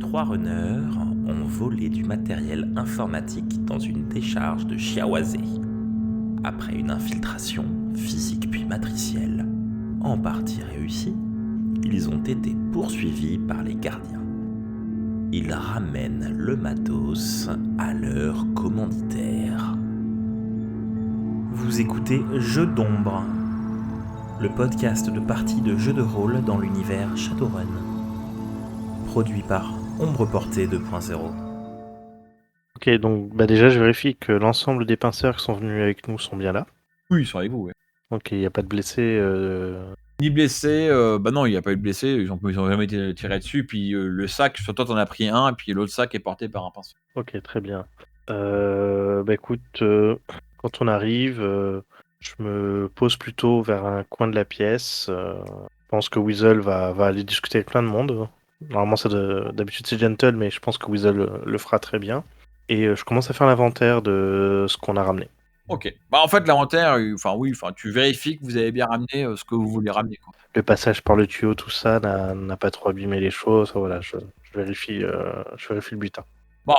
3 runners ont volé du matériel informatique dans une décharge de Shiawase. Après une infiltration physique puis matricielle, en partie réussie, ils ont été poursuivis par les gardiens. Ils ramènent le matos à leur commanditaire. Vous écoutez Jeux d'ombre, le podcast de parties de jeux de rôle dans l'univers Shadowrun, produit par Ombre Portée 2.0. Ok, donc déjà je vérifie que l'ensemble des pinceurs qui sont venus avec nous sont bien là. Oui, ils sont avec vous, ouais. Ok, il n'y a pas de blessés. Ni blessé, bah non, il n'y a pas eu de blessé, ils ont jamais été tirés dessus, puis le sac, sur toi t'en as pris un, et puis l'autre sac est porté par un pinceur. Ok, très bien. Écoute, quand on arrive, je me pose plutôt vers un coin de la pièce. Je pense que Weasel va aller discuter avec plein de monde. Normalement, d'habitude c'est gentle, mais je pense que Weasel le fera très bien. Et je commence à faire l'inventaire de ce qu'on a ramené. Ok. Bah en fait l'inventaire, tu vérifies que vous avez bien ramené ce que vous voulez ramener, quoi. Le passage par le tuyau, tout ça, n'a pas trop abîmé les choses. Voilà, je vérifie le butin. Bah,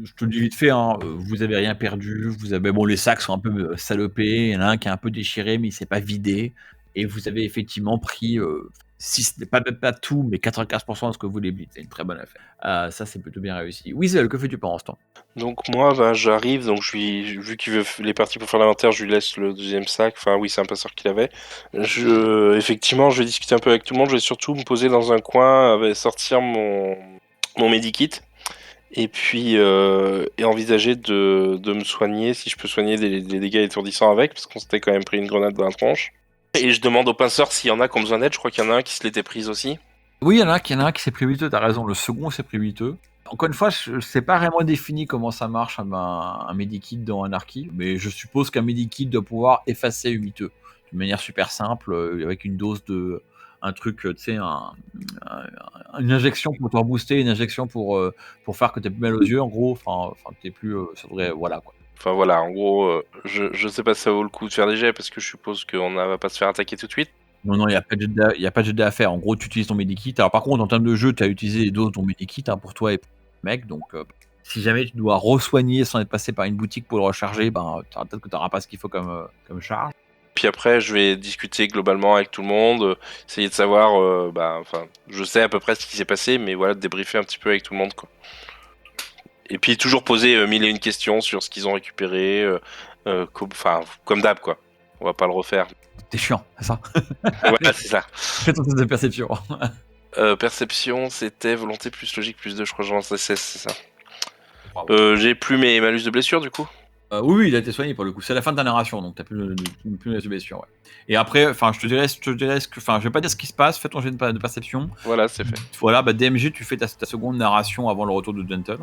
je te le dis vite fait, hein, vous avez rien perdu, les sacs sont un peu salopés, il y en a un qui est un peu déchiré, mais il s'est pas vidé, et vous avez effectivement pris, si ce n'est pas tout, mais 95% de ce que vous voulez. C'est une très bonne affaire. Ça, c'est plutôt bien réussi. Weasel, que fais-tu pendant ce temps? Donc moi, j'arrive, donc vu qu'il est parti pour faire l'inventaire, je lui laisse le deuxième sac. Enfin oui, c'est un passeur qu'il avait. Effectivement, je vais discuter un peu avec tout le monde. Je vais surtout me poser dans un coin, sortir mon medikit, et puis et envisager de me soigner, si je peux soigner des dégâts étourdissants avec, parce qu'on s'était quand même pris une grenade dans la tronche. Et je demande aux pinceurs s'il y en a qui ont besoin d'aide. Je crois qu'il y en a un qui se l'était prise aussi. Oui, il y en a un qui s'est pris 8 œufs, t'as raison, le second s'est pris 8 œufs. Encore une fois, je sais pas vraiment défini comment ça marche un medikit dans Anarchy, mais je suppose qu'un medikit doit pouvoir effacer 8 œufs de manière super simple, avec une dose de un truc, tu sais, une injection pour te rebooster, une injection pour faire que t'aies plus mal aux yeux, en gros, enfin que t'aies plus, ça devrait, voilà quoi. Enfin voilà, en gros, je sais pas si ça vaut le coup de faire des jets, parce que je suppose qu'on va pas se faire attaquer tout de suite. Non, il n'y a pas de jet à faire. En gros, tu utilises ton medikit. Alors par contre, en termes de jeu, tu as utilisé les doses de ton medikit, hein, pour toi et pour le mec. Donc, si jamais tu dois re-soigner sans être passé par une boutique pour le recharger, peut-être que tu n'auras pas ce qu'il faut comme charge. Puis après, je vais discuter globalement avec tout le monde, essayer de savoir, je sais à peu près ce qui s'est passé, mais voilà, de débriefer un petit peu avec tout le monde, quoi. Et puis toujours poser 1001 questions sur ce qu'ils ont récupéré, comme d'hab, quoi. On va pas le refaire. T'es chiant, c'est ça? Voilà, c'est ça. Fais ton test de perception. Perception, c'était volonté plus logique plus 2, je crois que j'en ai 16, c'est ça. Bravo. J'ai plus mes malus de blessure, du coup. Oui, il a été soigné pour le coup. C'est la fin de ta narration, donc t'as plus de blessure, ouais. Et après, je te dirais je vais pas dire ce qui se passe. Fais ton jet de perception. Voilà, c'est fait. Voilà, DMG, tu fais ta seconde narration avant le retour de Gentle.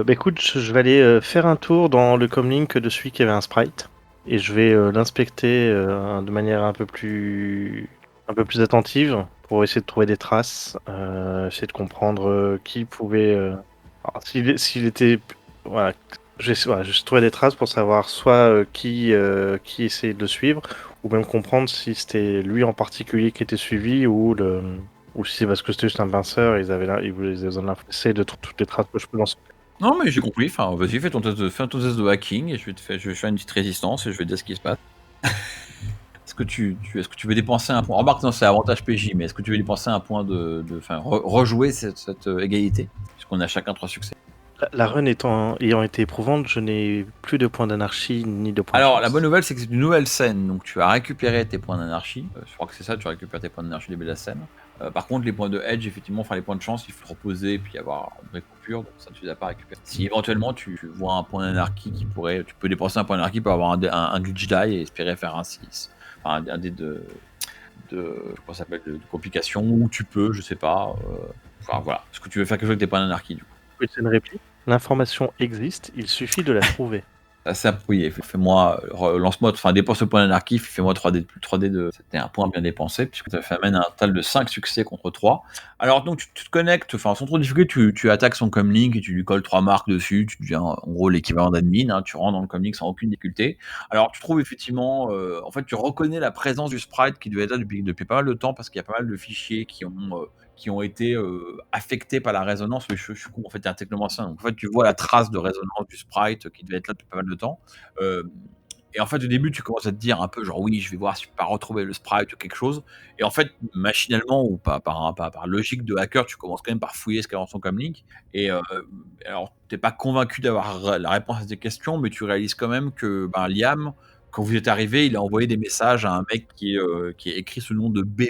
Écoute, je vais aller faire un tour dans le comlink de celui qui avait un sprite et je vais l'inspecter de manière un peu plus attentive pour essayer de trouver des traces, essayer de comprendre qui pouvait. Alors, s'il était, voilà, je trouvais des traces pour savoir soit qui essayait de le suivre, ou même comprendre si c'était lui en particulier qui était suivi ou si c'est parce que c'était juste un pinceur et ils voulaient essayer de trouver toutes les traces que je peux lancer. Non, mais j'ai compris. Vas-y, fais ton test de hacking et je vais faire une petite résistance et je vais te dire ce qui se passe. Est-ce que tu veux dépenser un point? Remarque, non, c'est avantage PJ, mais est-ce que tu veux dépenser un point rejouer cette égalité? Puisqu'on a chacun 3 succès. La run ayant été éprouvante, je n'ai plus de points d'anarchie ni de points de Alors, chance. la bonne nouvelle, c'est que c'est une nouvelle scène, donc tu as récupéré tes points d'anarchie. Je crois que c'est ça, tu récupères tes points d'anarchie début de la scène. Par contre, les points de edge, effectivement, les points de chance, il faut te reposer et puis avoir une vraie coupure, donc ça, tu les as pas récupérés. Si éventuellement tu vois un point d'anarchie tu peux dépenser un point d'anarchie pour avoir un glitch die et espérer faire un 6. Enfin, un dé de complication, ou tu peux, je sais pas. Voilà. Est-ce que tu veux faire quelque chose avec tes points d'anarchie, du coup? C'est une réplique. L'information existe, il suffit de la trouver. assez approprié. Fais-moi, lance-moi, enfin, dépense le point d'anarchie, fais-moi 3D de plus 3D de. C'était un point bien dépensé, puisque ça amène à un total de 5 succès contre 3. Alors, donc, tu te connectes, enfin, sans trop de difficulté, tu attaques son comlink et tu lui colles 3 marques dessus, tu deviens en gros l'équivalent d'admin, hein, tu rentres dans le comlink sans aucune difficulté. Alors, tu trouves effectivement, en fait, tu reconnais la présence du sprite qui devait être là depuis pas mal de temps, parce qu'il y a pas mal de fichiers qui ont été affectés par la résonance. Oui, je suis con, en fait, t'es un technomancien. Donc, en fait, tu vois la trace de résonance du sprite qui devait être là depuis pas mal de temps. Euh, et en fait, au début, tu commences à te dire un peu genre oui, je vais voir si je peux pas retrouver le sprite ou quelque chose. Et en fait, machinalement ou pas par logique de hacker, tu commences quand même par fouiller ce qu'il y a dans son comlink. Et alors, t'es pas convaincu d'avoir la réponse à tes questions, mais tu réalises quand même que Liam, quand vous êtes arrivé, il a envoyé des messages à un mec qui est écrit sous le nom de B.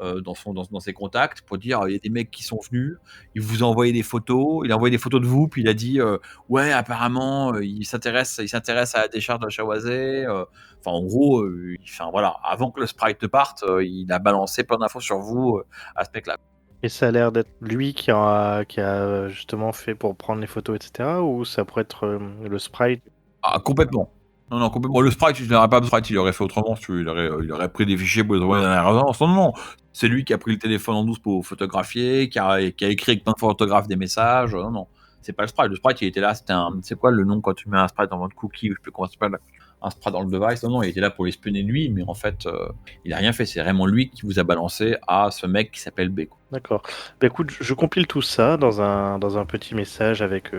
Dans ses contacts pour dire il y a des mecs qui sont venus, il vous a envoyé des photos, il a envoyé des photos de vous, puis il a dit ouais, apparemment, il s'intéresse à la décharge de Chawazé. Enfin, en gros, enfin, voilà, avant que le sprite parte, il a balancé plein d'infos sur vous à ce mec-là. Et ça a l'air d'être lui qui a justement fait pour prendre les photos, etc. Ou ça pourrait être le sprite? Ah, complètement. Non, non, complètement. Le sprite, il n'aurait pas de sprite, il aurait fait autrement. Il aurait pris des fichiers pour les envoyer dans la résonance. Non, non, c'est lui qui a pris le téléphone en douce pour photographier, qui a écrit avec plein de photographes des messages. Non, non, c'est pas le sprite. Le sprite, il était là. C'était un. C'est quoi le nom quand tu mets un sprite en mode cookie ou je sais plus comment ça s'appelle, un sprite dans le device? Non, non, il était là pour les espionner lui, mais en fait, il a rien fait. C'est vraiment lui qui vous a balancé à ce mec qui s'appelle B. D'accord. Bah, écoute, je compile tout ça dans un petit message avec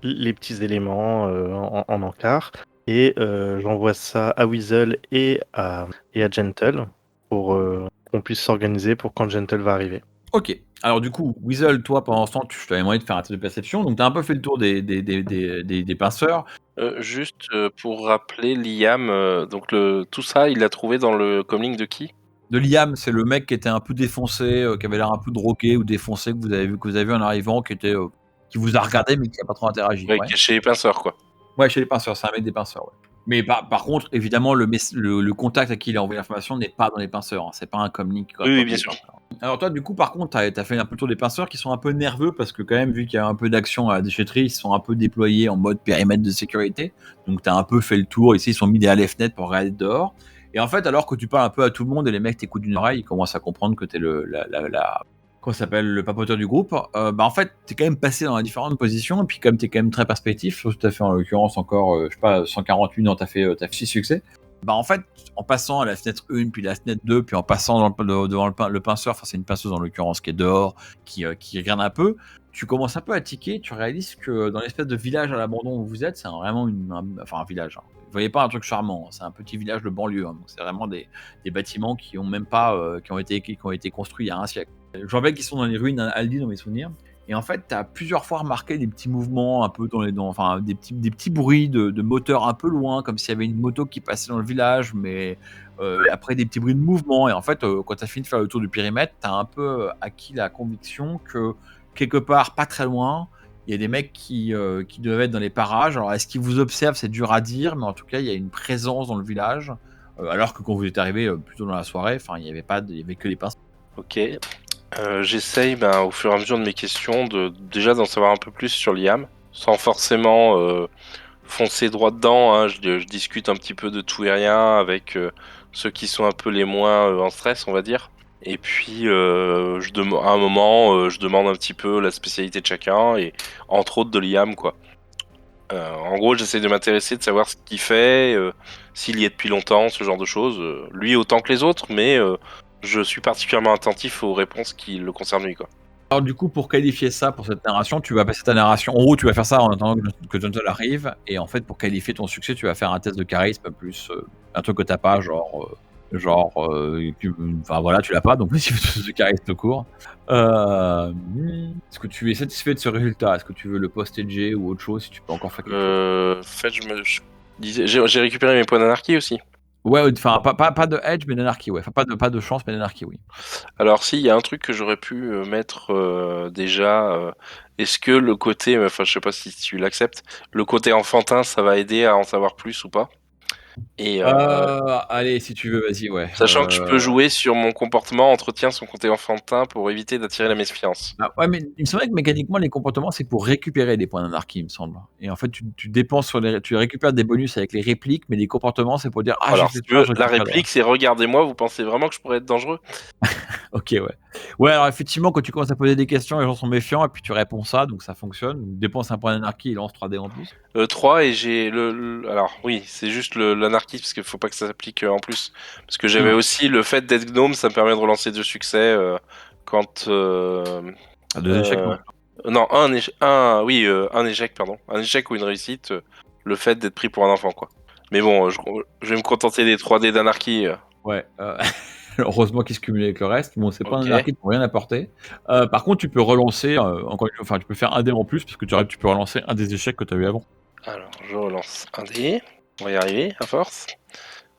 les petits éléments en encart. Et j'envoie ça à Weasel et à Gentle pour qu'on puisse s'organiser pour quand Gentle va arriver. Ok. Alors du coup, Weasel, toi, pendant ce temps, je t'avais demandé de faire un test de perception. Donc tu as un peu fait le tour des pinceurs. Juste pour rappeler, Liam, donc tout ça, il l'a trouvé dans le comlink de qui? De Liam, c'est le mec qui était un peu défoncé, qui avait l'air un peu drogué ou défoncé, que vous avez vu en arrivant, qui vous a regardé mais qui n'a pas trop interagi. Ouais, Ouais. qui est chez les pinceurs, quoi. Ouais, chez les pinceurs, c'est un mec des pinceurs. Ouais. Mais par contre, évidemment, le contact à qui il a envoyé l'information n'est pas dans les pinceurs. Hein. C'est pas un comlink. Oui, bien sûr. Alors toi, du coup, par contre, t'as fait un peu le tour des pinceurs qui sont un peu nerveux parce que quand même, vu qu'il y a un peu d'action à la déchetterie, ils sont un peu déployés en mode périmètre de sécurité. Donc t'as un peu fait le tour. Ici, ils sont mis des halles fenêtres pour regarder dehors. Et en fait, alors que tu parles un peu à tout le monde et les mecs t'écoutent d'une oreille, ils commencent à comprendre que t'es comment ça s'appelle, le papoteur du groupe. En fait, t'es quand même passé dans les différentes positions. Et puis comme t'es quand même très perspectif, tout à fait en l'occurrence encore, je sais pas, 148 ans, t'as fait 6 succès. En fait, en passant à la fenêtre 1, puis la fenêtre 2, puis en passant devant le pinceur, enfin c'est une pinceuse en l'occurrence qui est dehors, qui regarde un peu, tu commences un peu à tiquer, tu réalises que dans l'espèce de village à l'abandon où vous êtes, c'est vraiment un village. Hein. Vous voyez pas un truc charmant, c'est un petit village de banlieue, hein, donc c'est vraiment des bâtiments qui ont même pas, qui ont été construits il y a un siècle. Je rappelle qu'ils sont dans les ruines Aldi dans mes souvenirs. Et en fait, tu as plusieurs fois remarqué des petits mouvements un peu enfin, des petits bruits de moteurs un peu loin, comme s'il y avait une moto qui passait dans le village, mais après des petits bruits de mouvement. Et en fait, quand tu as fini de faire le tour du périmètre, tu as un peu acquis la conviction que quelque part, pas très loin, il y a des mecs qui doivent être dans les parages. Alors, est-ce qu'ils vous observent? C'est dur à dire, mais en tout cas, il y a une présence dans le village. Alors que quand vous êtes arrivé plutôt dans la soirée, il y avait que les pinces. Ok. J'essaye, au fur et à mesure de mes questions, déjà d'en savoir un peu plus sur Liam, sans forcément foncer droit dedans. Hein. Je discute un petit peu de tout et rien avec ceux qui sont un peu les moins en stress, on va dire. Et puis, à un moment, je demande un petit peu la spécialité de chacun, et entre autres de Liam, quoi. En gros, j'essaie de m'intéresser, de savoir ce qu'il fait, s'il y est depuis longtemps, ce genre de choses. Lui autant que les autres, mais je suis particulièrement attentif aux réponses qui le concernent lui, quoi. Alors du coup, pour qualifier ça, pour cette narration, tu vas passer ta narration. En gros, tu vas faire ça en attendant que Johnson arrive. Et en fait, pour qualifier ton succès, tu vas faire un test de charisme plus un truc que t'as pas, enfin voilà, tu l'as pas. Donc si tu fais de charisme tout court. Est-ce que tu es satisfait de ce résultat? Est-ce que tu veux le post-edger ou autre chose? Si tu peux encore faire quelque chose. En fait, j'ai récupéré mes points d'anarchie aussi. Ouais, enfin pas de edge, mais d'anarchie, ouais. Enfin pas de chance, mais d'anarchie, oui. Alors si, il y a un truc que j'aurais pu mettre déjà. Est-ce que le côté, enfin je sais pas si tu l'acceptes, le côté enfantin, ça va aider à en savoir plus ou pas? Et Allez, si tu veux, vas-y, ouais. sachant que je peux jouer sur mon comportement, entretient son côté enfantin pour éviter d'attirer la méfiance. Ouais, mais il me semblait que mécaniquement, les comportements, c'est pour récupérer des points d'anarchie, il me semble. Et en fait, tu dépenses tu récupères des bonus avec les répliques, mais les comportements, c'est pour dire ah j'ai Alors, fait si tu ça, veux, je la récupère. réplique, c'est regardez-moi, vous pensez vraiment que je pourrais être dangereux? Ok, ouais. Ouais, alors effectivement, quand tu commences à poser des questions, les gens sont méfiants et puis tu réponds ça, donc ça fonctionne. Donc, dépense un point d'anarchie et lance 3D en plus. 3 et j'ai alors oui, c'est juste l'anarchiste parce qu'il faut pas que ça s'applique en plus. Parce que j'avais Non. aussi le fait d'être gnome, ça me permet de relancer 2 succès quand. À 2 échecs, non. Non, un échec, pardon. Un échec ou une réussite, le fait d'être pris pour un enfant, quoi. Mais bon, je vais me contenter des 3D d'anarchie. Ouais. Heureusement qu'il se cumule avec le reste. Bon, c'est pas un Ok. anarchie qui peut rien apporter. Par contre, tu peux relancer, encore une fois, enfin, tu peux faire un dé en plus, parce que tu peux relancer un des échecs que tu as eu avant. Alors, je relance un dé. On va y arriver, à force.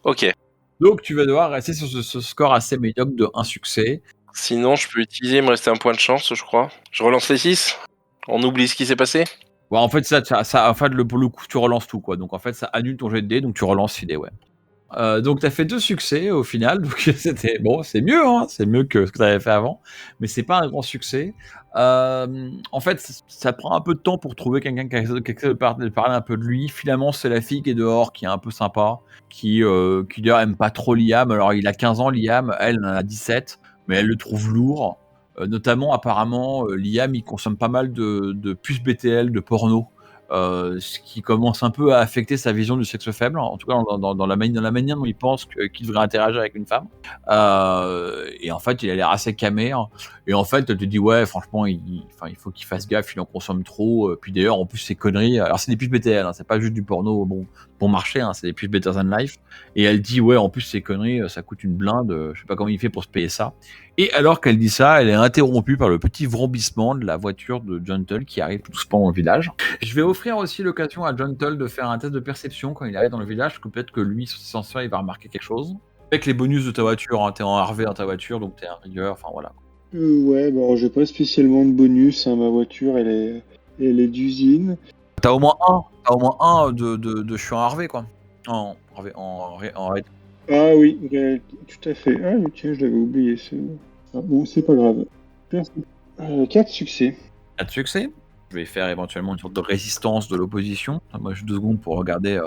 Ok. Donc, tu vas devoir rester sur ce score assez médiocre de 1 succès. Sinon, je peux utiliser, il me restait un point de chance, je crois. Je relance les 6. On oublie ce qui s'est passé. Ouais, en fait, en fait, pour le coup, tu relances tout, quoi. Donc, en fait, ça annule ton jet de dés, donc tu relances 6 dés, ouais. Donc, tu as fait 2 succès au final. Donc, c'était bon, c'est mieux, hein, c'est mieux que ce que tu avais fait avant, mais c'est pas un grand succès. En fait, ça prend un peu de temps pour trouver quelqu'un qui a parler un peu de lui. Finalement, c'est la fille qui est dehors, qui est un peu sympa, qui d'ailleurs aime pas trop Liam. Alors, il a 15 ans, Liam, elle en a 17, mais elle le trouve lourd. Notamment, apparemment, Liam, il consomme pas mal de puces BTL, de porno. Ce qui commence un peu à affecter sa vision du sexe faible, en tout cas dans la manière dont il pense qu'il devrait interagir avec une femme. Et en fait, il a l'air assez camé. Et en fait, elle te dit ouais, franchement, il faut qu'il fasse gaffe, il en consomme trop. Puis d'ailleurs, en plus, ces conneries. Alors, c'est des puces BTL, c'est pas juste du porno bon marché, c'est des puces Better Than Life. Et elle dit ouais, en plus, ces conneries, ça coûte une blinde. Je sais pas comment il fait pour se payer ça. Et alors qu'elle dit ça, elle est interrompue par le petit vrombissement de la voiture de Gentle qui arrive tout doucement dans le village. Je vais offrir aussi l'occasion à Gentle de faire un test de perception quand il arrive dans le village, parce que peut-être que lui, sur ses senseurs, il va remarquer quelque chose. Avec les bonus de ta voiture, t'es en Harvey dans ta voiture, donc t'es un rigueur, enfin voilà. Ouais, bah alors j'ai pas spécialement de bonus, ma voiture elle est d'usine. T'as au moins un de je suis en Harvey, quoi. En Harvey, en Ah oui, tout à fait. Ah oui, tiens, je l'avais oublié. Ah, bon, c'est pas grave. 4 succès. 4 succès. Je vais faire éventuellement une sorte de résistance de l'opposition. Moi, j'ai 2 secondes pour regarder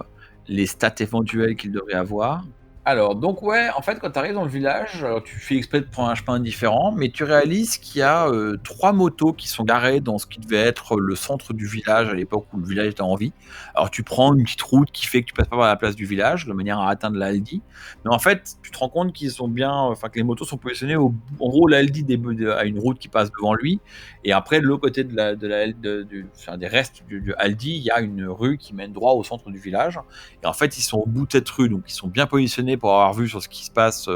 les stats éventuelles qu'il devrait avoir. Alors, donc ouais, en fait, quand tu arrives dans le village, alors, tu fais exprès de prendre un chemin différent, mais tu réalises qu'il y a 3 motos qui sont garées dans ce qui devait être le centre du village à l'époque où le village était en vie. Alors, tu prends une petite route qui fait que tu passes pas par la place du village, de manière à atteindre l'Aldi. Mais en fait, tu te rends compte qu'ils sont bien, enfin que les motos sont positionnées en gros, l'Aldi a une route qui passe devant lui, et après, de l'autre côté des restes du Aldi, il y a une rue qui mène droit au centre du village. Et en fait, ils sont au bout de cette rue, donc ils sont bien positionnés pour avoir vu sur ce qui se passe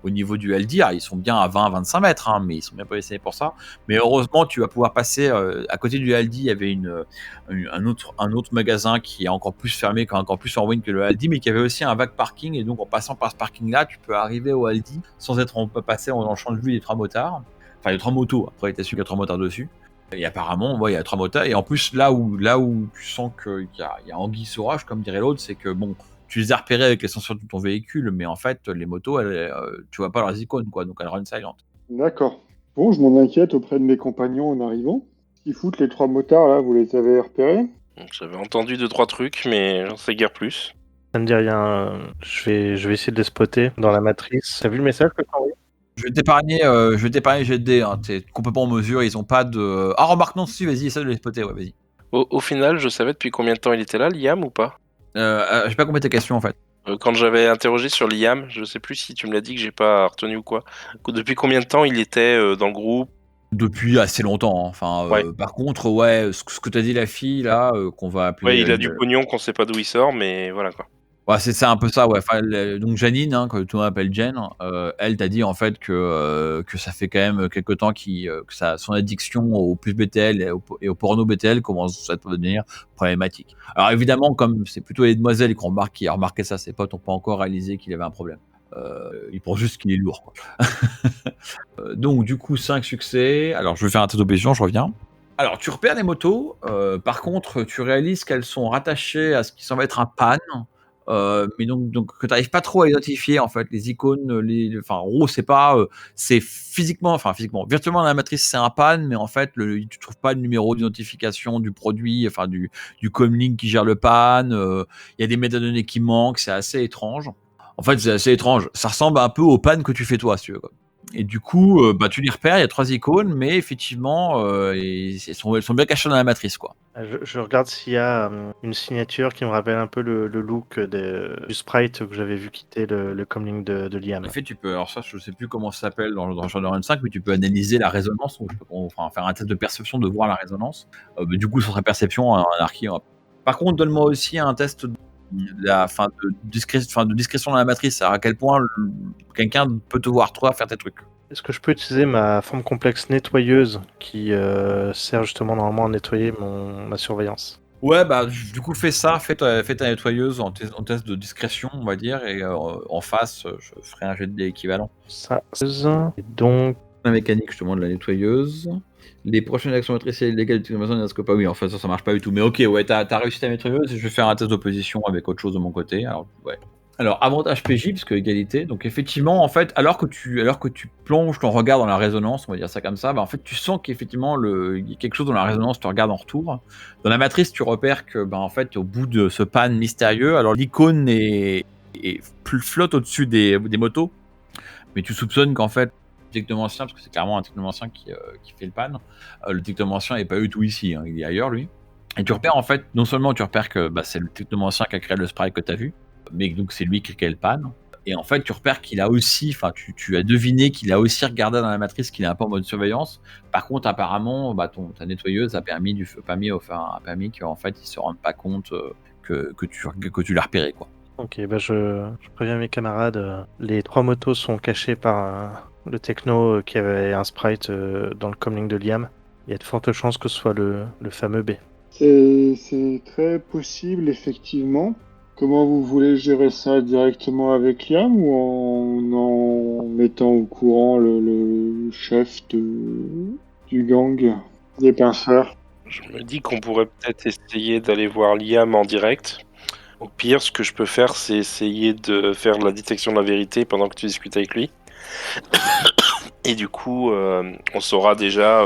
au niveau du Aldi. Alors, ils sont bien à 20-25 mètres, mais ils sont bien positionnés pour ça. Mais heureusement, tu vas pouvoir passer à côté du Aldi. Il y avait un autre magasin qui est encore plus fermé, qui est encore plus en ruine que le Aldi, mais qui avait aussi un vague parking. Et donc, en passant par ce parking-là, tu peux arriver au Aldi sans être passé dans le champ de vue des 3 motards. Enfin, les 3 motos. Après, il était sûr qu'il y a 3 motards dessus. Et apparemment, il y a 3 motards. Et en plus, là où tu sens qu'il y a anguille sous roche, comme dirait l'autre, c'est que bon, tu les as repérés avec les senseurs de ton véhicule, mais en fait, les motos, tu vois pas leurs icônes, quoi. Donc elles run silent. D'accord. Bon, je m'en inquiète auprès de mes compagnons en arrivant. Ils foutent les 3 motards là, vous les avez repérés? J'avais entendu 2-3 trucs, mais j'en sais guère plus. Ça me dit rien. Je vais essayer de les spotter dans la matrice. T'as vu le message que t'as envoyé? Je vais t'épargner jet de dés, t'es complètement en mesure, ils ont pas de... Ah, remarque, non, si, vas-y, essaie de les spotter, ouais, vas-y. Au final, je savais depuis combien de temps il était là, Liam, ou pas? J'ai pas compris ta question, en fait. Quand j'avais interrogé sur Liam, je sais plus si tu me l'as dit que j'ai pas retenu ou quoi. Depuis combien de temps il était dans le groupe? Depuis assez longtemps, hein. Enfin, Ouais. par contre, ouais, ce que t'as dit la fille, là, qu'on va appeler... Ouais, il a du pognon qu'on sait pas d'où il sort, mais voilà quoi. Ouais, c'est ça, un peu ça, ouais. Enfin, donc Janine, que tout le monde appelle Jen, elle t'a dit en fait que ça fait quand même quelque temps que son addiction aux puces BTL et au porno BTL commence à devenir problématique. Alors évidemment, comme c'est plutôt les demoiselles qui ont remarqué ça, ses potes n'ont pas encore réalisé qu'il avait un problème. Ils pensent juste qu'il est lourd, quoi. Donc du coup, 5 succès. Alors je vais faire un test d'opposition, je reviens. Alors tu repères les motos, par contre tu réalises qu'elles sont rattachées à ce qui semble être un pan. mais donc que tu n'arrives pas trop à identifier en fait les icônes, enfin en gros c'est pas, c'est physiquement, virtuellement dans la matrice c'est un pan, mais en fait tu trouves pas le numéro d'identification du produit, enfin du comlink qui gère le pan, il y a des métadonnées qui manquent, c'est assez étrange. En fait, c'est assez étrange. Ça ressemble un peu au pan que tu fais toi, si tu veux, quoi. Et du coup, tu les repères, il y a 3 icônes, mais effectivement, elles sont bien cachées dans la matrice, quoi. Je regarde s'il y a une signature qui me rappelle un peu le look du sprite que j'avais vu quitter le comlink de Liam. En effet, tu peux, alors ça, je sais plus comment ça s'appelle dans Shadowrun 5, mais tu peux analyser la résonance, enfin faire un test de perception de voir la résonance. Mais du coup, sur ta perception, en anarchie. Par contre, donne-moi aussi un test de discrétion dans la matrice, à quel point quelqu'un peut te voir toi faire tes trucs. Est-ce que je peux utiliser ma forme complexe nettoyeuse qui sert justement normalement à nettoyer ma surveillance? Ouais, bah du coup fais ça, fais ta nettoyeuse en test de discrétion, on va dire, et en face, je ferai un jet de dés équivalent. Ça, et donc La mécanique justement de la nettoyeuse. Les prochaines actions matricielles illégales d'utilisation d'un scope. Ah oui, en fait ça marche pas du tout. Mais ok, ouais, t'as réussi ta nettoyeuse et je vais faire un test d'opposition avec autre chose de mon côté. Alors ouais. Alors avantage PJ parce que égalité. Donc effectivement, en fait, alors que tu plonges ton regard dans la résonance, on va dire ça comme ça, bah en fait tu sens qu'effectivement il y a quelque chose dans la résonance te regarde en retour. Dans la matrice, tu repères que en fait au bout de ce pan mystérieux, alors l'icône flotte au-dessus des motos, mais tu soupçonnes qu'en fait technomancien, parce que c'est clairement un technomancien qui fait le pan. Le technomancien n'est pas du tout ici, hein, il est ailleurs lui. Et tu repères en fait, non seulement tu repères que c'est le technomancien qui a créé le sprite que tu as vu, mais donc c'est lui qui a créé le pan. Et en fait, tu repères qu'il a aussi, enfin, tu as deviné qu'il a aussi regardé dans la matrice qu'il est un peu en mode surveillance. Par contre, apparemment, ta nettoyeuse a permis qu'en fait, il se rende pas compte que tu l'as repéré, quoi. Ok, je préviens mes camarades. Les 3 motos sont cachées par le techno qui avait un sprite dans le comlink de Liam. Il y a de fortes chances que ce soit le fameux B. C'est très possible, effectivement. Comment vous voulez gérer ça directement avec Liam ou en mettant au courant le chef du gang des pinceurs? Je me dis qu'on pourrait peut-être essayer d'aller voir Liam en direct. Au pire, ce que je peux faire, c'est essayer de faire la détection de la vérité pendant que tu discutes avec lui. Et du coup, on saura déjà,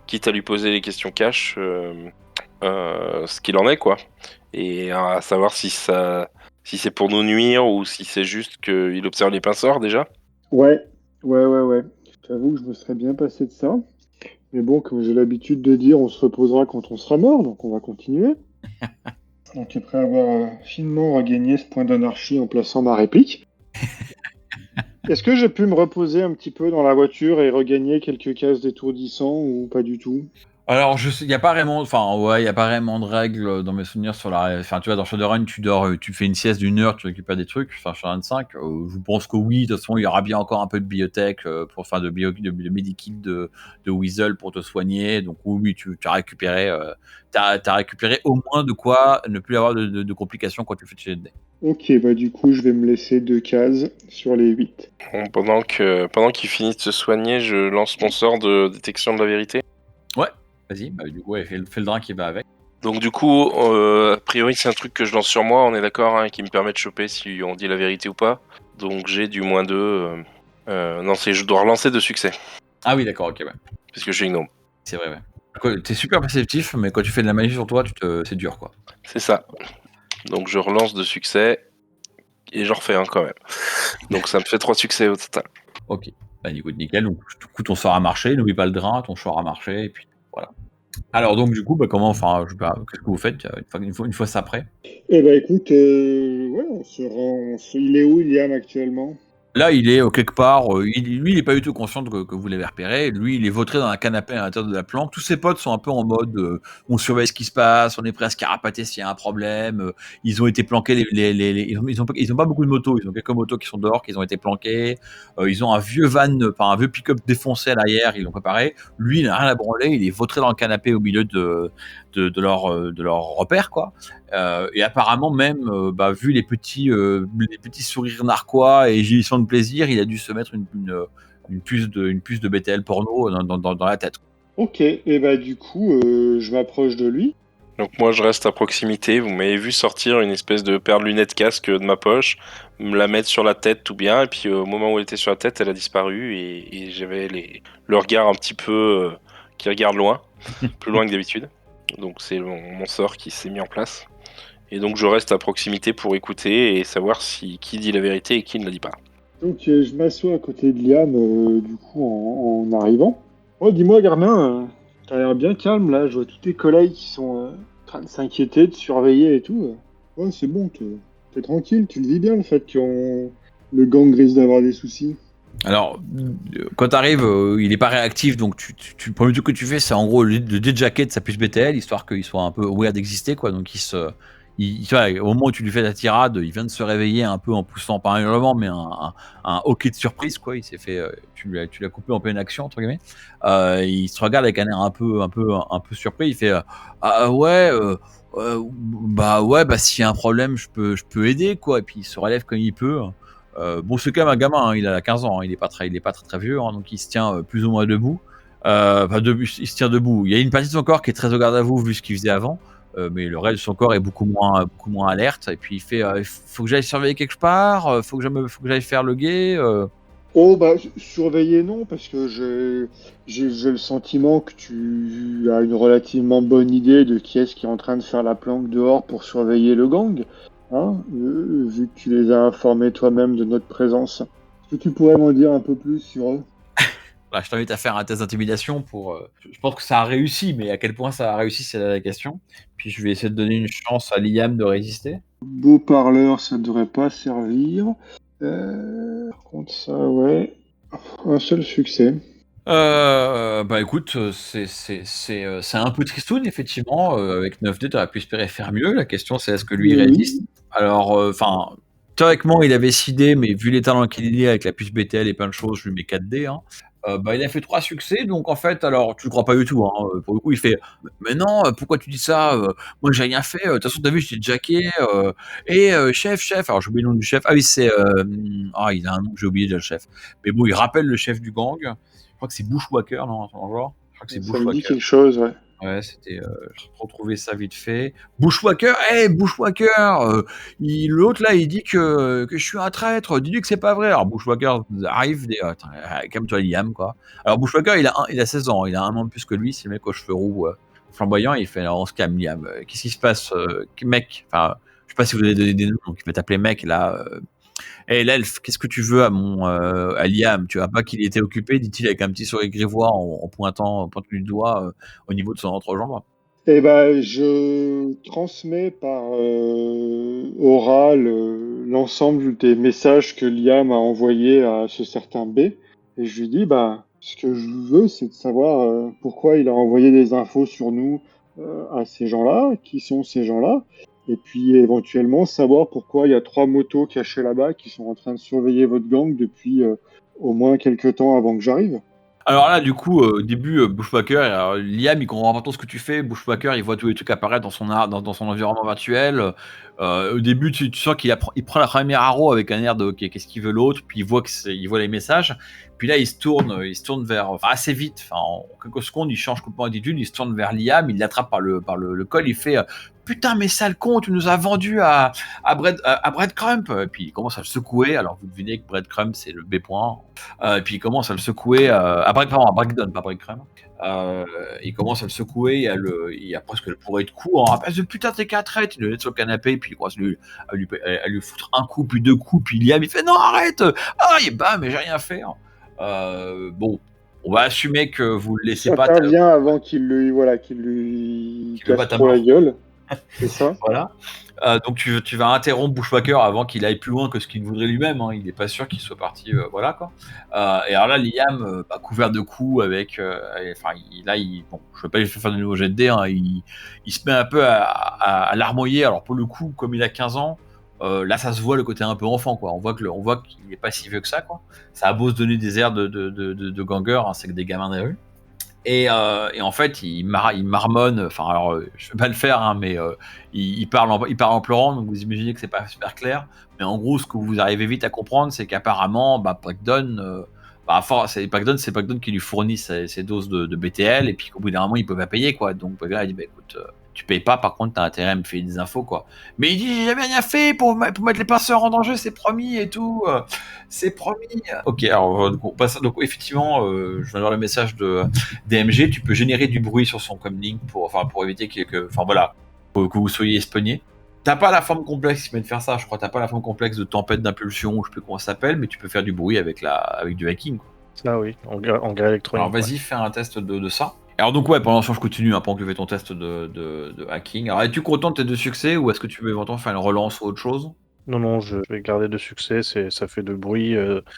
quitte à lui poser les questions cash, ce qu'il en est, quoi. Et à savoir si c'est pour nous nuire ou si c'est juste qu'il observe les pinceurs déjà. Ouais. J'avoue que je me serais bien passé de ça. Mais bon, comme j'ai l'habitude de dire, on se reposera quand on sera mort, donc on va continuer. Donc après avoir finement regagné ce point d'anarchie en plaçant ma réplique, est-ce que j'ai pu me reposer un petit peu dans la voiture et regagner quelques cases d'étourdissant ou pas du tout? Alors, il n'y a pas vraiment, de règles dans mes souvenirs sur enfin, tu vois, dans Shadowrun, tu dors, tu fais une sieste d'1 heure, tu récupères des trucs. Enfin, Shadowrun 5, je pense que oui, de toute façon, il y aura bien encore un peu de biotech, de medikit de Weasel pour te soigner. Donc, oui, tu as récupéré, t'as récupéré au moins de quoi ne plus avoir de complications quand tu fais tes dés. Ok, du coup, je vais me laisser 2 cases sur les 8. Bon, pendant qu'il finit de se soigner, je lance mon sort de détection de la vérité. Ouais, vas-y, du coup, fais le drain qui va avec. Donc du coup, a priori, c'est un truc que je lance sur moi, on est d'accord, hein, qui me permet de choper si on dit la vérité ou pas. Donc j'ai du -2. Non, je dois relancer de succès. Ah oui, d'accord, ok, ouais. Parce que j'ai une gnome. C'est vrai, ouais. T'es super perceptif, mais quand tu fais de la magie sur toi, c'est dur, quoi. C'est ça. Donc je relance de succès et j'en refais un quand même. Donc ça me fait 3 succès au total. Ok, du coup, nickel. Donc, du coup, ton sort a marché. N'oublie pas le drain, ton sort a marché, et puis voilà. Alors, donc, du coup, qu'est-ce que vous faites une fois ça prêt? Eh écoute, ouais, on se rend. Il est où, Liam, actuellement? Là, il est quelque part. Lui, il n'est pas du tout conscient que vous l'avez repéré. Lui, il est vautré dans un canapé à l'intérieur de la planque. Tous ses potes sont un peu en mode on surveille ce qui se passe, on est prêt à se carapater s'il y a un problème. Ils ont été planqués. Ils ont pas beaucoup de motos. Ils ont quelques motos qui sont dehors, qui ont été planquées. Ils ont un vieux pick-up défoncé à l'arrière. Ils l'ont préparé. Lui, il n'a rien à branler. Il est vautré dans le canapé au milieu de leur repère, quoi. Et apparemment même, vu les petits sourires narquois et gémissants de plaisir, il a dû se mettre une puce de BTL porno dans la tête. Ok, et du coup, je m'approche de lui. Donc moi je reste à proximité, vous m'avez vu sortir une espèce de paire de lunettes casque de ma poche, me la mettre sur la tête tout bien, et puis au moment où elle était sur la tête, elle a disparu, et j'avais le regard un petit peu qui regarde loin, plus loin que d'habitude. Donc c'est mon sort qui s'est mis en place. Et donc je reste à proximité pour écouter et savoir qui dit la vérité et qui ne la dit pas. Donc je m'assois à côté de Liam, du coup, en arrivant. Oh, dis-moi, Garmin, t'as l'air bien calme là. Je vois tous tes collègues qui sont en train de s'inquiéter, de surveiller et tout. Ouais, c'est bon, t'es tranquille. Tu le vis bien le fait que le gang risque d'avoir des soucis. Alors, quand t'arrives, il est pas réactif, donc le premier truc que tu fais, c'est en gros le déjacker de sa puce BTL, histoire qu'il soit un peu aware d'exister, quoi. Donc tu vois, au moment où tu lui fais la tirade, il vient de se réveiller un peu en poussant pas un hurlement, mais un hoquet de surprise, quoi. Il s'est fait, tu l'as coupé en pleine action, entre guillemets. Il se regarde avec un air un peu surpris. Il fait ah ouais. Bah ouais, bah s'il y a un problème, je peux aider, quoi. Et puis il se relève comme il peut. Bon, c'est quand même un gamin, hein, il a 15 ans, hein, il est pas très vieux, hein, donc il se tient plus ou moins debout. Il se tient debout. Il y a une partie de son corps qui est très au garde à vous vu ce qu'il faisait avant, mais le reste de son corps est beaucoup moins alerte. Et puis il fait faut que j'aille surveiller quelque part, faut que j'aille faire le guet. Oh, bah, surveiller non, parce que j'ai le sentiment que tu as une relativement bonne idée de qui est-ce qui est en train de faire la planque dehors pour surveiller le gang. Hein, vu que tu les as informés toi-même de notre présence. Est-ce que tu pourrais m'en dire un peu plus sur eux? Bah, je t'invite à faire un test d'intimidation pour. Je pense que ça a réussi, mais à quel point ça a réussi, c'est la question. Puis je vais essayer de donner une chance à Liam de résister. Beau parleur, ça devrait pas servir. Par contre, ça, ouais. Un seul succès. Bah écoute, c'est un peu tristoun, effectivement. Avec 9D, tu aurais pu espérer faire mieux. La question, c'est est-ce que lui Oui. résiste? Alors, enfin, théoriquement, il avait 6D, mais vu l'état dans lequel il est avec la puce BTL et plein de choses, je lui mets 4D. Hein. Bah, il a fait 3 succès, donc en fait, alors, tu le crois pas du tout. Hein. Pour le coup, il fait mais non, pourquoi tu dis ça? Moi, j'ai rien fait. De toute façon, t'as vu, j'étais jacké. Et chef. Alors, j'ai oublié le nom du chef. Ah oui, c'est. Il a un nom que j'ai oublié déjà, le chef. Mais bon, il rappelle le chef du gang. Je crois que c'est Bushwhacker, non, dans le genre. Je crois que c'est Ça me dit Bushwhacker. quelque chose, ouais. Ouais, c'était. Je vais retrouver ça vite fait. Bushwhacker, Bushwhacker. L'autre là, il dit que je suis un traître. Dis-lui que c'est pas vrai. Alors Bushwhacker arrive. Attends, calme-toi, Liam, quoi. Alors Bushwhacker, il a 16 ans. Il a un an de plus que lui. C'est le mec aux cheveux roux, flamboyants. Il fait alors, on se calme, Liam. Qu'est-ce qui se passe, mec? Enfin, je sais pas si vous avez donné des noms. Donc il va t'appeler mec là. Hé l'elfe, qu'est-ce que tu veux à Liam? Tu vois pas qu'il était occupé, dit-il avec un petit sourire grivois en pointant du doigt au niveau de son entrejambe. Eh ben, je transmets par oral l'ensemble des messages que Liam a envoyés à ce certain B. Et je lui dis, bah, ce que je veux, c'est de savoir pourquoi il a envoyé des infos sur nous à ces gens-là, qui sont ces gens-là. Et puis éventuellement savoir pourquoi il y a 3 motos cachées là-bas qui sont en train de surveiller votre gang depuis au moins quelques temps avant que j'arrive. Alors là, du coup, au début, Bushwhacker, alors, Liam, il comprend pas trop ce que tu fais. Bushwhacker, il voit tous les trucs apparaître dans son environnement virtuel. Au début, tu sens il prend la première arrow avec un air de OK, qu'est-ce qu'il veut l'autre, puis il voit les messages. Puis là, il se tourne vers assez vite. Enfin, en quelques secondes, il change complètement d'attitude. Il se tourne vers Liam, il l'attrape par le col. Il fait putain, mais sale con, tu nous as vendu à Breadcrumb. Et puis il commence à le secouer. Alors vous devinez que Breadcrumb, c'est le B point. Et puis il commence à le secouer à Breakdown, pas Breadcrumb. Il commence à le secouer. Il y a presque le pourré de coups. En rappel de putain, t'es qu'à traite. Il le laisse sur le canapé. Puis il commence à lui foutre un coup, puis 2 coups. Puis Liam, il fait non, arrête. Ah, il bat, mais j'ai rien fait. Bon, on va assumer que vous le laissez pas. Intervient avant qu'il lui casse trop la gueule. C'est ça. Voilà. Donc tu vas interrompre Bushwhacker avant qu'il aille plus loin que ce qu'il voudrait lui-même. Hein. Il n'est pas sûr qu'il soit parti. Voilà quoi. Et alors là, Liam, couvert de coups avec. Bon, je ne vais pas lui faire de nouveau jet de dés. Hein. Il se met un peu à larmoyer. Alors pour le coup, comme il a 15 ans. Là, ça se voit le côté un peu enfant, quoi. On voit qu'il n'est pas si vieux que ça, quoi. Ça a beau se donner des airs de ganger, hein, c'est que des gamins des rues. Et en fait, il marmonne. Enfin, alors, je vais pas le faire, hein, mais il parle en pleurant. Donc, vous imaginez que c'est pas super clair. Mais en gros, ce que vous arrivez vite à comprendre, c'est qu'apparemment, Breakdown, c'est Breakdown qui lui fournit ses doses de BTL, et puis qu'au bout d'un moment, il peut pas payer, quoi. Donc, le gars, il dit, écoute. Tu payes pas, par contre, t'as intérêt à me filer des infos, quoi. Mais il dit, j'ai jamais rien fait pour mettre les pinceurs en danger, c'est promis et tout. C'est promis. Ok, alors, on passe, donc effectivement, je viens d'avoir le message de DMG, tu peux générer du bruit sur son comlink pour éviter que vous soyez espionné. T'as pas la forme complexe qui permet de faire ça, je crois. T'as pas la forme complexe de tempête d'impulsion, ou je sais plus comment ça s'appelle, mais tu peux faire du bruit avec du hacking, quoi. Ça, oui, en guerre électronique. Alors vas-y, fais un test de ça. Alors donc ouais, pendant ce temps je continue, pendant que tu fais ton test de hacking. Alors es-tu content de tes 2 succès, ou est-ce que tu veux éventuellement faire une relance ou autre chose? Non, je vais garder de succès, ça fait de bruit.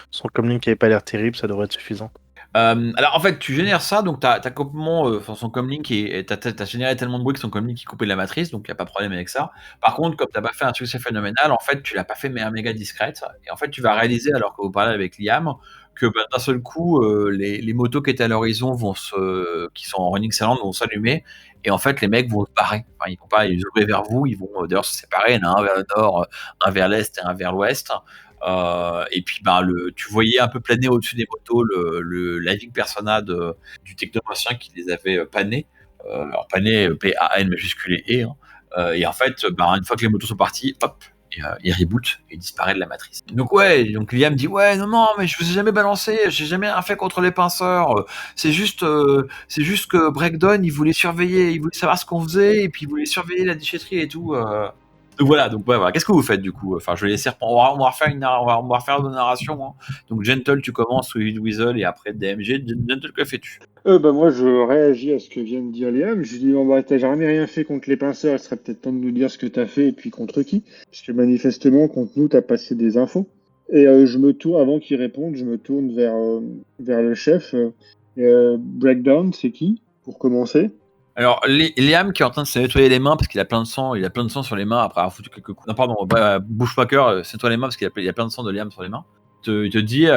Son comlink qui avait pas l'air terrible, ça devrait être suffisant. Alors en fait, tu génères ça, donc t'as complètement son comlink t'as généré tellement de bruit que son comlink est coupé de la matrice, donc il n'y a pas de problème avec ça. Par contre, comme t'as pas fait un succès phénoménal, en fait, tu l'as pas fait méga discrète. Et en fait, tu vas réaliser, alors que vous parlez avec Liam, que d'un seul coup, les motos qui étaient à l'horizon qui sont en running silent vont s'allumer. Et en fait, les mecs vont se barrer. Enfin, ils vont pas ils ouvrir vers vous, ils vont d'ailleurs se séparer. Il y en a un vers le nord, un vers l'est et un vers l'ouest. Et puis tu voyais un peu planer au-dessus des motos la Vic Persona du technomacien qui les avait panés. Alors pané, P-A-N majuscule et hein. Et en fait, une fois que les motos sont partis, hop, il reboot et il disparaît de la matrice. Donc ouais, donc Liam dit ouais non mais je vous ai jamais balancé, j'ai jamais rien fait contre les pinceurs. C'est juste que Breakdown il voulait savoir ce qu'on faisait et puis il voulait surveiller la déchetterie et tout. Donc voilà, Qu'est-ce que vous faites du coup? Enfin, je vais laisser on va refaire une narration. Hein. Donc Gentle, tu commences, Weasel et après DMG. Gentle, que fais-tu? Moi, je réagis à ce que vient de dire Liam. Je lui dis, t'as jamais rien fait contre les pinceurs, il serait peut-être temps de nous dire ce que t'as fait et puis contre qui. Parce que manifestement, contre nous, t'as passé des infos. Et je me tourne, avant qu'il réponde, je me tourne vers le chef. Breakdown, c'est qui, pour commencer? Alors, Liam qui est en train de se nettoyer les mains parce qu'il a plein de sang, sur les mains après avoir foutu quelques coups. Non, pardon, Bushwhacker, nettoie les mains parce qu'il y a plein de sang de Liam sur les mains. Il te dit,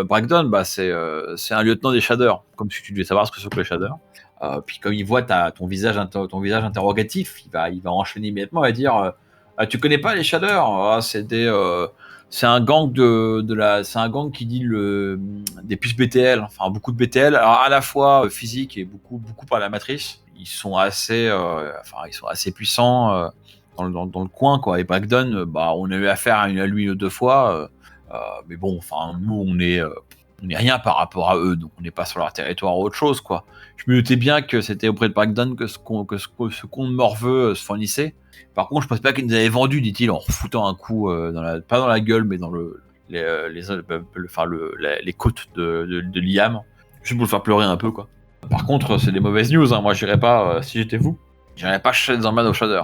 Breakdown, c'est un lieutenant des Shaders, comme si tu devais savoir ce que c'est que les Shaders. Puis comme il voit ton visage interrogatif, il va enchaîner immédiatement et dire, tu connais pas les Shaders? C'est un gang c'est un gang qui dit des puces BTL, enfin beaucoup de BTL, alors à la fois physique et beaucoup par la matrice. Ils sont assez puissants dans le coin, quoi. Et Breakdown, on a eu affaire à lui une ou deux fois, mais bon, enfin nous on n'est rien par rapport à eux, donc on n'est pas sur leur territoire ou autre chose, quoi. Je me doutais bien que c'était auprès de Breakdown que ce con de morveux se fournissait. Par contre, je pense pas qu'ils nous avaient vendu, dit-il, en foutant un coup pas dans la gueule, mais dans les côtes de Liam, juste pour le faire pleurer un peu, quoi. Par contre, c'est des mauvaises news, hein. Moi, j'irais pas, si j'étais vous, j'irais pas chercher des emmerdades au Shader.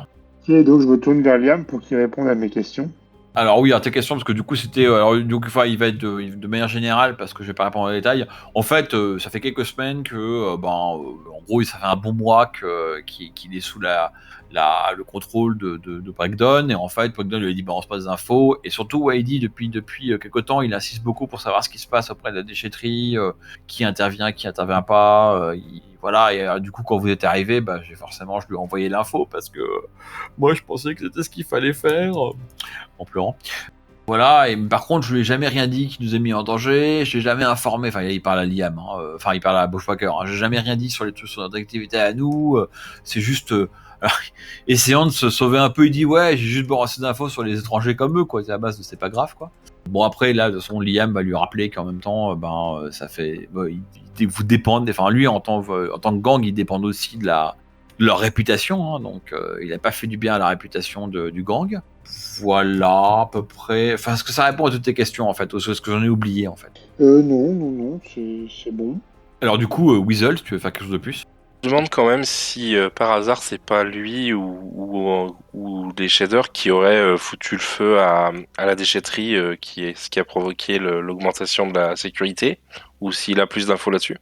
Et donc, je me tourne vers Liam pour qu'il réponde à mes questions. Alors oui, à tes questions, parce que du coup c'était, il va être de manière générale, parce que je vais pas répondre en détail. En fait, ça fait quelques semaines que, en gros, ça fait un bon mois qu'il est sous le contrôle de Breakdown, et en fait, Breakdown lui a dit, on se passe des infos, et surtout, il dit depuis quelque temps, il insiste beaucoup pour savoir ce qui se passe auprès de la déchetterie, qui intervient pas, voilà, et du coup, quand vous êtes arrivé, je lui ai envoyé l'info, parce que moi, je pensais que c'était ce qu'il fallait faire, en pleurant. Voilà, et par contre, je lui ai jamais rien dit qui nous ait mis en danger, je l'ai jamais informé, enfin, il parle à Liam, il parle à Bushwhacker, hein, j'ai jamais rien dit sur notre activité à nous, c'est juste, essayant de se sauver un peu, il dit, ouais, j'ai juste assez d'infos sur les étrangers comme eux, quoi, c'est à base de c'est pas grave, quoi. Bon, après, là, de toute façon, Liam va lui rappeler qu'en même temps, ça fait, vous dépendent, enfin, lui, en tant que gang, ils dépendent aussi de leur réputation, hein, donc il n'a pas fait du bien à la réputation du gang. Voilà, à peu près. Enfin, est-ce que ça répond à toutes tes questions, en fait, ou est-ce que j'en ai oublié, en fait? Non, c'est bon. Alors, du coup, Weasel, tu veux faire quelque chose de plus? Je me demande quand même si par hasard c'est pas lui ou les shaders qui auraient foutu le feu à la déchetterie, qui est ce qui a provoqué l'augmentation de la sécurité, ou s'il a plus d'infos là-dessus.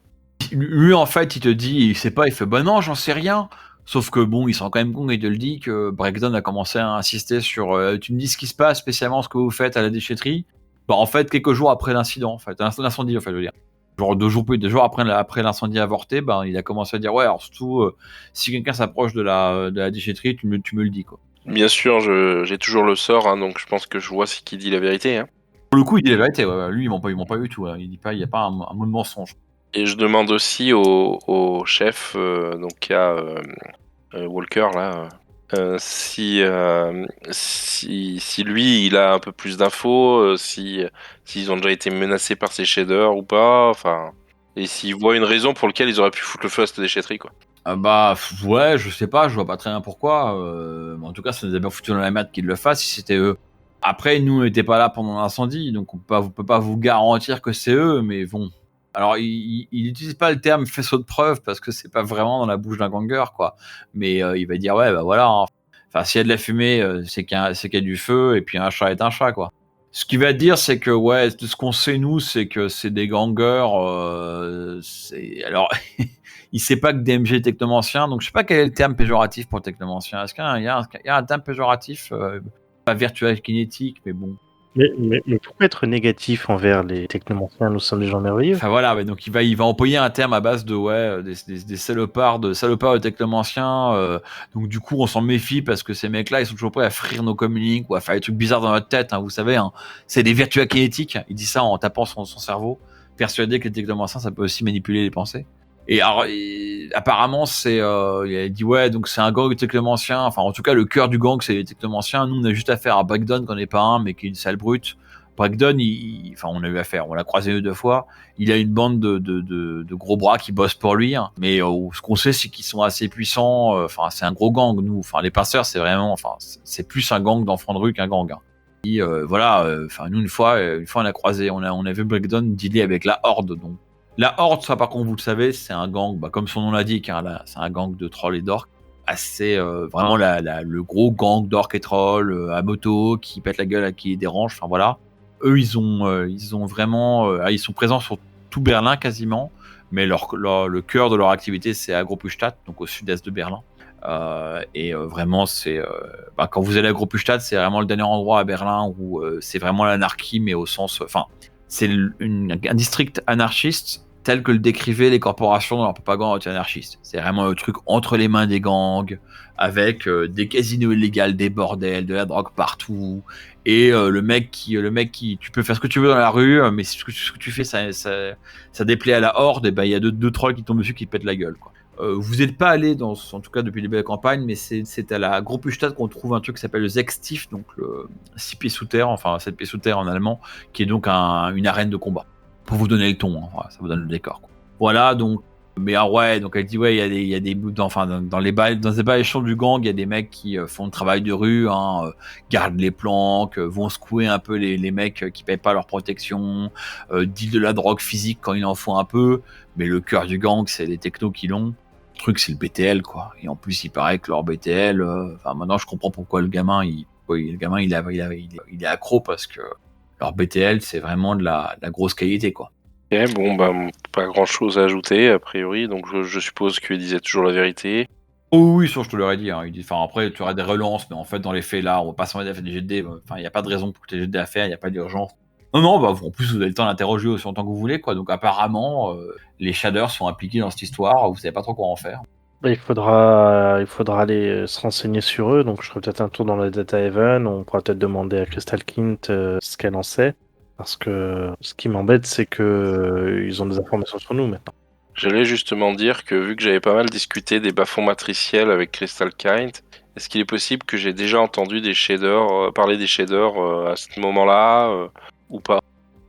Lui, en fait, il te dit, il sait pas, il fait, non, j'en sais rien. Sauf que bon, il se rend quand même compte et te le dit que Breakdown a commencé à insister sur tu me dis ce qui se passe, spécialement ce que vous faites à la déchetterie. En fait, quelques jours après l'incident, en fait, l'incendie, en fait, je veux dire. Genre 2 jours après l'incendie avorté, il a commencé à dire ouais, alors surtout si quelqu'un s'approche de la déchetterie, tu me le dis, quoi. Bien sûr, j'ai toujours le sort, hein, donc je pense que je vois ce qui dit la vérité. Hein. Pour le coup, il dit la vérité. Ouais. Lui, ils m'ont pas eu tout. Hein. Il n'y a pas un mot de mensonge. Et je demande aussi au chef, donc à Walker là. Si lui il a un peu plus d'infos, s'ils ont déjà été menacés par ces shaders ou pas, enfin, et s'ils voient une raison pour laquelle ils auraient pu foutre le feu à cette déchetterie, quoi. Ouais, je sais pas, je vois pas très bien pourquoi. Mais en tout cas, ça nous a bien foutu dans la merde qu'ils le fassent si c'était eux. Après, nous, on n'était pas là pendant l'incendie, donc on peut pas vous garantir que c'est eux, mais bon. Alors, il n'utilise pas le terme faisceau de preuves parce que c'est pas vraiment dans la bouche d'un ganger, quoi. Mais il va dire, ouais, bah voilà. Hein. Enfin, s'il y a de la fumée, c'est qu'il y a du feu, et puis un chat est un chat, quoi. Ce qu'il va dire, c'est que, ouais, de ce qu'on sait, nous, c'est que c'est des gangers. Alors, il sait pas que DMG est technomancien, donc je sais pas quel est le terme péjoratif pour technomancien. Est-ce qu'il y a un terme péjoratif pas virtuel kinétique, mais bon. Mais pourquoi être négatif envers les technomanciens? Nous sommes des gens merveilleux. Enfin voilà, ouais, donc il va employer un terme à base de des salopards de technomanciens. Donc du coup, on s'en méfie parce que ces mecs-là, ils sont toujours prêts à frire nos communiques ou à faire des trucs bizarres dans notre tête. Hein, vous savez, hein, c'est des virtuels kinétiques. Il dit ça en tapant son cerveau, persuadé que les technomanciens, ça peut aussi manipuler les pensées. Et alors, apparemment, il a dit ouais, donc c'est un gang de technomanciens. Enfin, en tout cas, le cœur du gang, c'est les technomanciens. Nous, on a juste affaire à Breakdown, qu'on n'est pas un, mais qui est une sale brute. Breakdown, enfin, on a eu affaire, on l'a croisé 2 fois. Il a une bande de gros bras qui bossent pour lui. Hein. Mais ce qu'on sait, c'est qu'ils sont assez puissants. Enfin, c'est un gros gang, nous. Enfin, les passeurs, c'est vraiment, enfin, c'est plus un gang d'enfants de rue qu'un gang. Hein. Et voilà, enfin, nous, une fois, on a croisé, on a vu Breakdown dealer avec la Horde, donc. La Horde, ça par contre, vous le savez, c'est un gang, comme son nom l'indique, hein, c'est un gang de trolls et d'orques. Assez vraiment le gros gang d'orques et trolls à moto qui pète la gueule à qui les dérange. Enfin voilà. Eux, ils ont vraiment, ils sont présents sur tout Berlin quasiment, mais le cœur de leur activité, c'est à Großstadt, donc au sud-est de Berlin. Vraiment, quand vous allez à Großstadt, c'est vraiment le dernier endroit à Berlin où c'est vraiment l'anarchie, mais au sens, enfin. C'est un district anarchiste tel que le décrivaient les corporations dans leur propagande anti-anarchiste. C'est vraiment le truc entre les mains des gangs, avec des casinos illégaux, des bordels, de la drogue partout, et le mec qui, tu peux faire ce que tu veux dans la rue, mais si ce que tu fais, ça déplaît à la horde, et ben il y a deux trolls qui tombent dessus qui te pètent la gueule, quoi. Vous n'êtes pas allé en tout cas depuis les belles campagnes, mais c'est à la Großstadt qu'on trouve un truc qui s'appelle le Sechstief, donc le 6 pieds sous terre, enfin 7 pieds sous terre en allemand, qui est donc une arène de combat. Pour vous donner le ton, hein, voilà, ça vous donne le décor, quoi. Voilà, donc, mais ouais, donc elle dit ouais, il y a des bouts, enfin dans les bas échelons du gang, il y a des mecs qui font le travail de rue, hein, gardent les planques, vont secouer un peu les mecs qui payent pas leur protection, deal de la drogue physique quand il en faut un peu, mais le cœur du gang, c'est les technos qui l'ont. Le truc, c'est le BTL, quoi. Et en plus, il paraît que leur BTL, enfin maintenant, je comprends pourquoi le gamin, il est accro, parce que leur BTL, c'est vraiment de la grosse qualité, quoi. Okay, bon, pas grand chose à ajouter, a priori, donc je suppose qu'il disait toujours la vérité. Oh oui, ça, je te l'aurais dit. Hein. Il dit, enfin, après, tu auras des relances, mais en fait, dans les faits, là, on va pas s'en mettre à faire des GD. Enfin, il n'y a pas de raison pour que tu aies des GD à faire, il n'y a pas d'urgence. Non, bah, en plus, vous avez le temps d'interroger aussi en tant que vous voulez, quoi. Donc, apparemment, les shaders sont impliqués dans cette histoire, vous savez pas trop quoi en faire. Il faudra aller se renseigner sur eux, donc je ferai peut-être un tour dans la Data Haven, on pourra peut-être demander à Crystal Kint ce qu'elle en sait, parce que ce qui m'embête, c'est que ils ont des informations sur nous maintenant. J'allais justement dire que vu que j'avais pas mal discuté des bas-fonds matriciels avec Crystal Kint, est-ce qu'il est possible que j'ai déjà entendu des shaders, parler des shaders à ce moment-là, ou pas?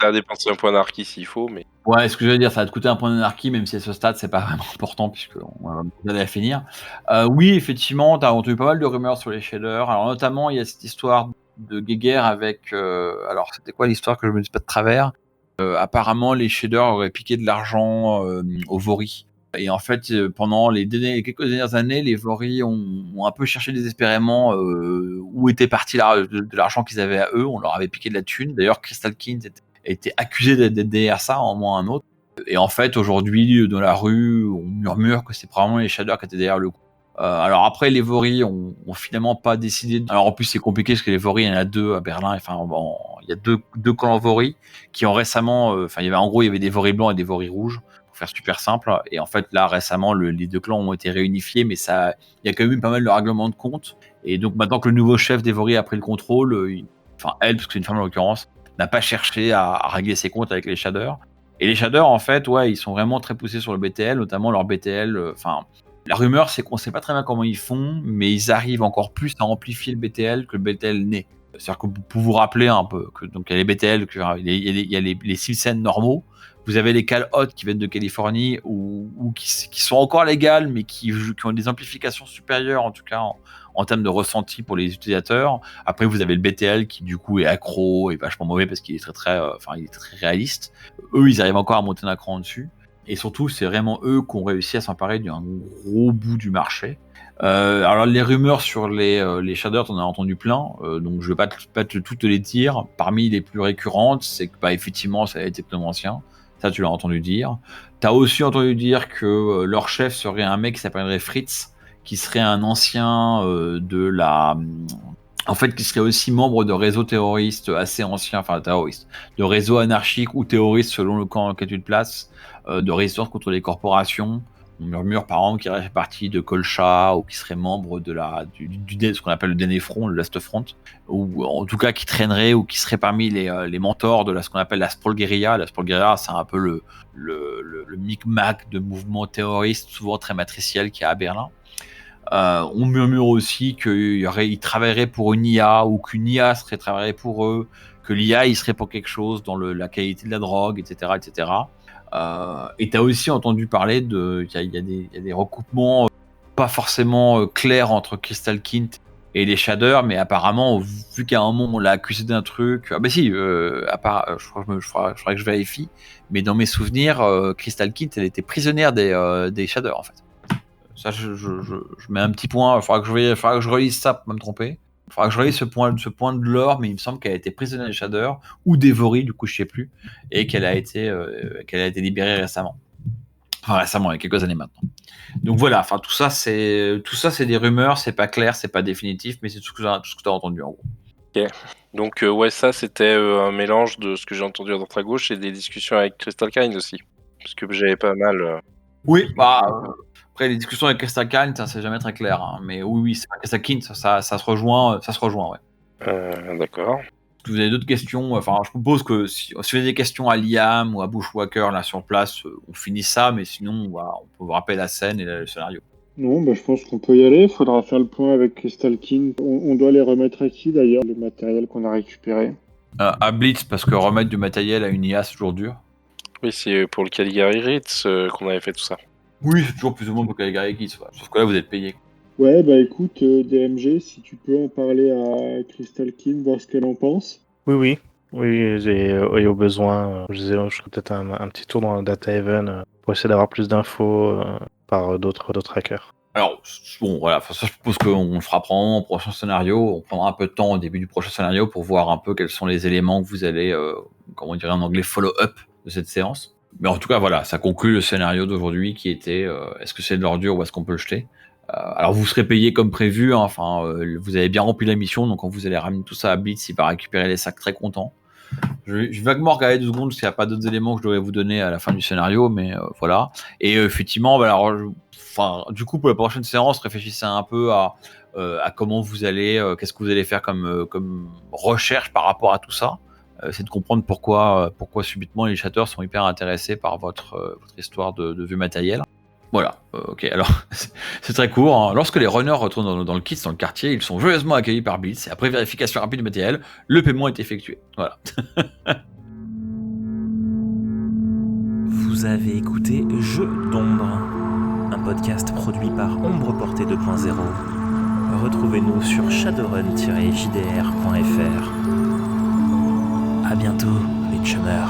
Ça a dépensé un point d'anarchie s'il faut, mais... Ouais, ce que je veux dire, ça va te coûter un point d'anarchie, même si à ce stade, c'est pas vraiment important, puisqu'on va aller à finir. Oui, effectivement, t'as entendu pas mal de rumeurs sur les shaders. Alors, notamment, il y a cette histoire de guéguerre avec... alors, c'était quoi l'histoire, que je me dis pas de travers? Apparemment, les shaders auraient piqué de l'argent aux Vori. Et en fait, pendant les quelques dernières années, les Vori ont un peu cherché désespérément où était parti de l'argent qu'ils avaient à eux. On leur avait piqué de la thune. D'ailleurs, Crystal Kint était accusé d'être derrière ça, en moins un autre. Et en fait, aujourd'hui, dans la rue, on murmure que c'est probablement les shaders qui étaient derrière le coup. Alors après, les Vori ont finalement pas décidé. Alors en plus, c'est compliqué parce que les Vori, il y en a 2 à Berlin. Enfin, il y a deux clans Vori qui ont récemment. Enfin, il y avait des Vori blancs et des Vori rouges, pour faire super simple. Et en fait, là, récemment, les 2 clans ont été réunifiés, mais il y a quand même eu pas mal de règlements de compte. Et donc maintenant que le nouveau chef des Vori a pris le contrôle, elle, parce que c'est une femme en l'occurrence, n'a pas cherché à régler ses comptes avec les shaders. Et les shaders, en fait, ouais, ils sont vraiment très poussés sur le BTL, notamment leur BTL. La rumeur, c'est qu'on sait pas très bien comment ils font, mais ils arrivent encore plus à amplifier le BTL que le BTL naît. C'est-à-dire que pour vous rappeler un peu, donc il y a les BTL, il y a les SILSEN normaux, vous avez les Cal Hot qui viennent de Californie ou qui sont encore légales, mais qui ont des amplifications supérieures, en tout cas en termes de ressenti pour les utilisateurs. Après, vous avez le BTL qui du coup est accro et vachement mauvais parce qu'il est il est très réaliste. Eux, ils arrivent encore à monter un cran dessus. Et surtout, c'est vraiment eux qui ont réussi à s'emparer d'un gros bout du marché. Alors les rumeurs sur les shaders, on en a entendu plein, donc je vais pas toutes les dire. Parmi les plus récurrentes, c'est que effectivement, ça a été ancien. Ça, tu l'as entendu dire. Tu as aussi entendu dire que leur chef serait un mec qui s'appellerait Fritz, qui serait un ancien qui serait aussi membre de réseaux terroristes assez anciens, de réseaux anarchiques ou terroristes selon le camp auquel tu te places, de résistance contre les corporations. On murmure par exemple qu'il fait partie de Kolcha ou qui serait membre de ce qu'on appelle le dernier front, le Last Front, ou en tout cas qui traînerait ou qui serait parmi les mentors de ce qu'on appelle la Spolguerilla. La Spolguerilla, c'est un peu le micmac de mouvements terroristes, souvent très matriciels, qu'il y a à Berlin. On murmure aussi qu'ils travailleraient pour une IA ou qu'une IA serait travaillée pour eux, que l'IA il serait pour quelque chose dans la qualité de la drogue, etc., etc. Et tu as aussi entendu parler qu'il y a des recoupements pas forcément clairs entre Crystal Kint et les shaders, mais apparemment, vu qu'à un moment on l'a accusé d'un truc, je crois que je vérifie, mais dans mes souvenirs, Crystal Kint, elle était prisonnière des shaders en fait. Ça, je mets un petit point, il faudra que je relise ça pour pas me tromper. Il faudra que je relise ce point de l'or, mais il me semble qu'elle a été prisonnière des shaders ou dévorée, du coup je sais plus, et qu'elle a été libérée récemment. Enfin récemment, il y a quelques années maintenant. Donc voilà, tout ça c'est des rumeurs, c'est pas clair, c'est pas définitif, mais c'est tout ce que tu as entendu en gros. Ok. Donc ça c'était un mélange de ce que j'ai entendu à droite à gauche et des discussions avec Crystal Kind aussi, parce que j'avais pas mal. Oui, après les discussions avec Crystal Kind, ça c'est jamais très clair, hein, mais oui, c'est Crystal Kind, ça se rejoint, ouais. D'accord. Si vous avez d'autres questions, je propose que si vous avez des questions à Liam ou à Bushwhacker là sur place, on finit ça, mais sinon on peut vous rappeler la scène et le scénario. Non, je pense qu'on peut y aller. Il faudra faire le point avec Crystal King. On doit les remettre à qui d'ailleurs, le matériel qu'on a récupéré? À Blitz, parce que remettre du matériel à une IA, c'est toujours dur. Oui, c'est pour le Caligari Ritz qu'on avait fait tout ça. Oui, c'est toujours plus ou moins pour Caligari Ritz. Sauf que là, vous êtes payé. Ouais, écoute, DMG, si tu peux en parler à Crystal King, voir ce qu'elle en pense. Oui, et au besoin, je ferai peut-être un petit tour dans le Data Haven pour essayer d'avoir plus d'infos par d'autres hackers. Alors, bon, voilà, ça je propose qu'on le fera probablement au prochain scénario. On prendra un peu de temps au début du prochain scénario pour voir un peu quels sont les éléments que vous allez, comment on dirait en anglais, follow-up de cette séance. Mais en tout cas, voilà, ça conclut le scénario d'aujourd'hui qui était est-ce que c'est de l'ordure ou est-ce qu'on peut le jeter? Alors vous serez payé comme prévu, hein, vous avez bien rempli la mission, donc quand vous allez ramener tout ça à Blitz, il va récupérer les sacs très content. Je vais vaguement regarder 2 secondes s'il n'y a pas d'autres éléments que je devrais vous donner à la fin du scénario, mais voilà. Et effectivement, du coup pour la prochaine séance, réfléchissez un peu à comment vous allez, qu'est-ce que vous allez faire comme recherche par rapport à tout ça. C'est de comprendre pourquoi subitement les chatteurs sont hyper intéressés par votre histoire de vieux matériel. Voilà, ok, alors c'est très court. Hein. Lorsque les runners retournent dans le kit, dans le quartier, ils sont joyeusement accueillis par Blitz et après vérification rapide du matériel, le paiement est effectué. Voilà. Vous avez écouté Jeux d'ombre, un podcast produit par Ombre Portée 2.0. Retrouvez-nous sur shadowrun-jdr.fr. À bientôt, les chummers.